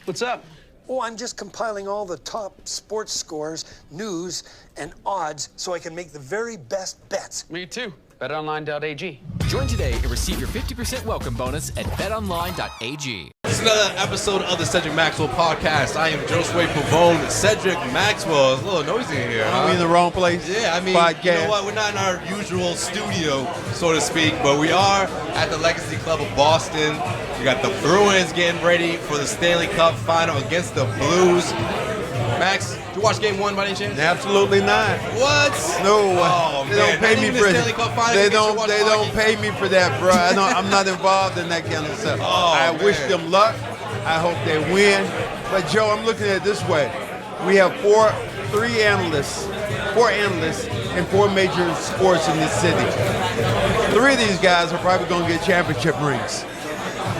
What's up? Oh, I'm just compiling all the top sports scores, news, and odds so I can make the very best bets. Me too. BetOnline.ag. Join today and receive your 50% welcome bonus at betonline.ag. It's another episode of the Cedric Maxwell podcast. I am Josue Pavone. Cedric Maxwell is a little noisy in here. Are we in the wrong place? Yeah, I mean, podcast. You know what? We're not in our usual studio, so to speak, but we are at the Legacy Club of Boston. We got the Bruins getting ready for the Stanley Cup final against the Blues. Max, did you watch Game 1 by any chance? Absolutely not. What? No, Oh, they don't pay me for that. They don't pay me for that, bro. I'm not involved in that kind of stuff. I wish them luck. I hope they win. But Joe, I'm looking at it this way: we have four analysts in four major sports in this city. Three of these guys are probably going to get championship rings.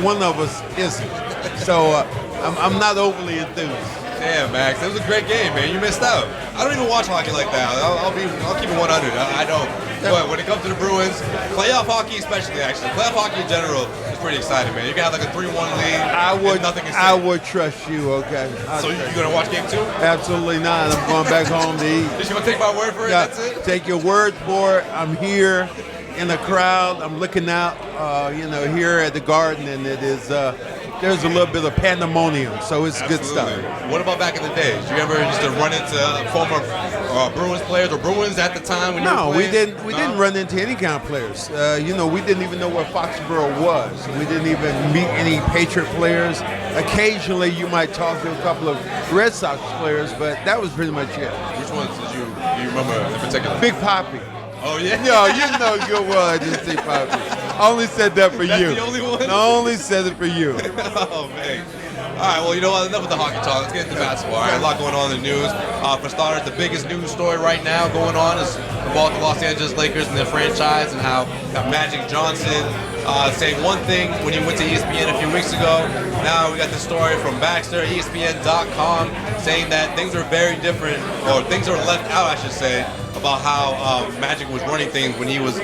One of us isn't. So I'm not overly enthused. Damn, Max, it was a great game, man. You missed out. I don't even watch hockey like that. I'll keep it 100. I don't. But when it comes to the Bruins, playoff hockey especially, actually, playoff hockey in general is pretty exciting, man. You can have like a 3-1 lead. I would trust you, okay? So you gonna watch Game 2? Absolutely not. I'm going back home to eat. Just gonna take my word for it? Yeah, that's it? Take your word for it. I'm here in the crowd. I'm looking out, here at the Garden, and it is. There's a little bit of pandemonium, so it's good stuff. What about back in the days? Do you ever used to run into former Bruins players or Bruins at the time when you were playing? We didn't run into any kind of players. We didn't even know where Foxborough was. We didn't even meet any Patriot players. Occasionally, you might talk to a couple of Red Sox players, but that was pretty much it. Which ones did you remember in particular? Big Poppy. Oh, yeah? No, you know good well I didn't say Poppy. I only said that for That's you. the only one? I only said it for you. Oh, man. All right, well, you know what? Enough with the hockey talk. Let's get into basketball. All right, a lot going on in the news. For starters, the biggest news story right now going on is about the Los Angeles Lakers and their franchise and how got Magic Johnson saying one thing when he went to ESPN a few weeks ago. Now we got the story from Baxter, ESPN.com, saying that things are very different, or things are left out, I should say, about how Magic was running things when he was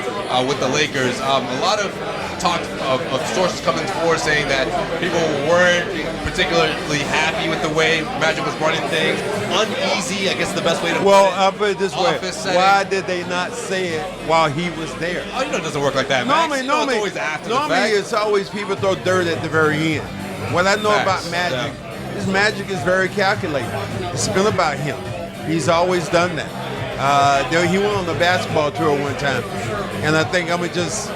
with the Lakers. A lot of talk of sources coming forward saying that people weren't particularly happy with the way Magic was running things. Uneasy, I guess is the best way to put it. Well, I'll put it this way. Setting. Why did they not say it while he was there? Oh, it doesn't work like that, Max. Normally, it's always after the fact. it's always people throw dirt at the very end. What I know about Magic is Magic is very calculated. It's been about him. He's always done that. He went on the basketball tour one time, and I think I'm gonna just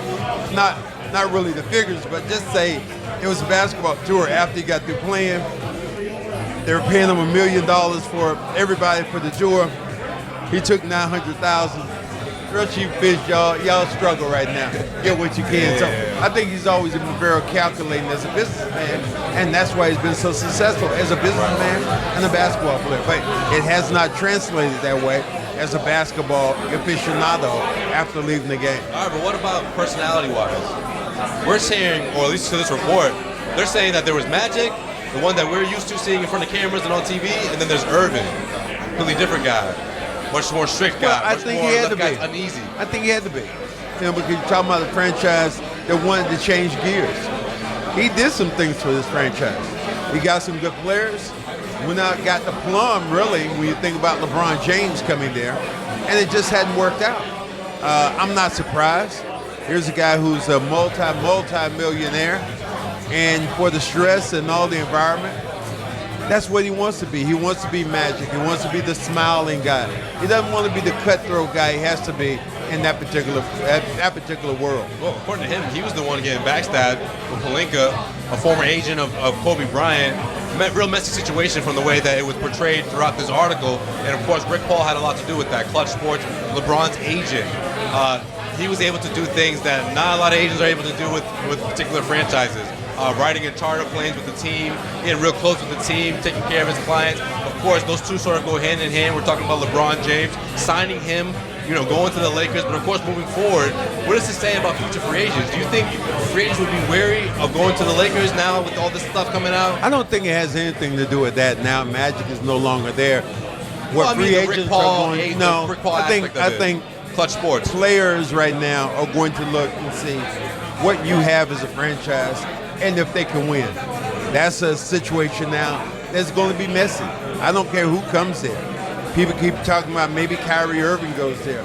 not really the figures, but just say it was a basketball tour after he got through playing. They were paying him $1 million for everybody for the tour. He took $900,000. Real cheap fish, y'all struggle right now. Get what you can. So I think he's always been very calculating as a businessman, and that's why he's been so successful as a businessman and a basketball player. But it has not translated that way as a basketball aficionado after leaving the game. All right, but what about personality-wise? We're saying, or at least to this report, they're saying that there was Magic, the one that we're used to seeing in front of cameras and on TV, and then there's Irvin, completely different guy, much more strict guy. Well, I think he had to be uneasy. I think he had to be. Because you're talking about a franchise that wanted to change gears. He did some things for this franchise. He got some good players. Went out, got the plum, really, when you think about LeBron James coming there, and it just hadn't worked out. I'm not surprised. Here's a guy who's a multi-millionaire, and for the stress and all the environment, that's what he wants to be. He wants to be Magic. He wants to be the smiling guy. He doesn't want to be the cutthroat guy he has to be in that particular world. Well, according to him, he was the one getting backstabbed with Pelinka, a former agent of Kobe Bryant. Real messy situation from the way that it was portrayed throughout this article. And of course, Rick Paul had a lot to do with that. Clutch Sports, LeBron's agent. He was able to do things that not a lot of agents are able to do with particular franchises. Riding in charter planes with the team, getting real close with the team, taking care of his clients. Of course, those two sort of go hand in hand. We're talking about LeBron James, signing him, going to the Lakers. But of course, moving forward, what does this say about future free agents? Do you think free agents would be wary of going to the Lakers now with all this stuff coming out? I don't think it has anything to do with that now. Magic is no longer there. Free agents are going, I think Clutch Sports players right now are going to look and see what you have as a franchise and if they can win. That's a situation now that's going to be messy. I don't care who comes there. People keep talking about maybe Kyrie Irving goes there.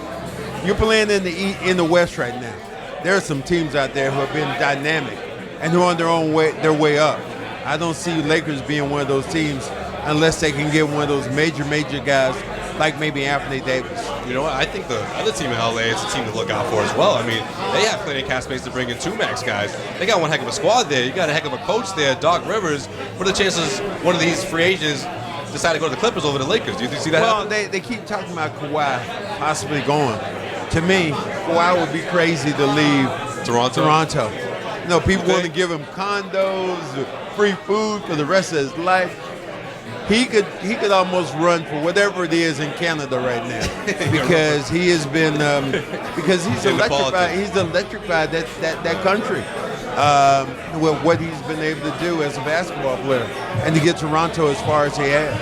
You're playing in the West right now. There are some teams out there who have been dynamic and who are on their way up. I don't see Lakers being one of those teams unless they can get one of those major guys like maybe Anthony Davis. You know what? I think the other team in LA is a team to look out for as well. I mean, they have plenty of cap space to bring in two max guys. They got one heck of a squad there. You got a heck of a coach there, Doc Rivers. What are the chances one of these free agents decide to go to the Clippers over the Lakers? Do you see that happen? Well, they keep talking about Kawhi possibly going. To me, Kawhi would be crazy to leave Toronto. You know, people want to give him condos, free food for the rest of his life. He could almost run for whatever it is in Canada right now because he has been because he's electrified. He's electrified that country with what he's been able to do as a basketball player and to get Toronto as far as he has.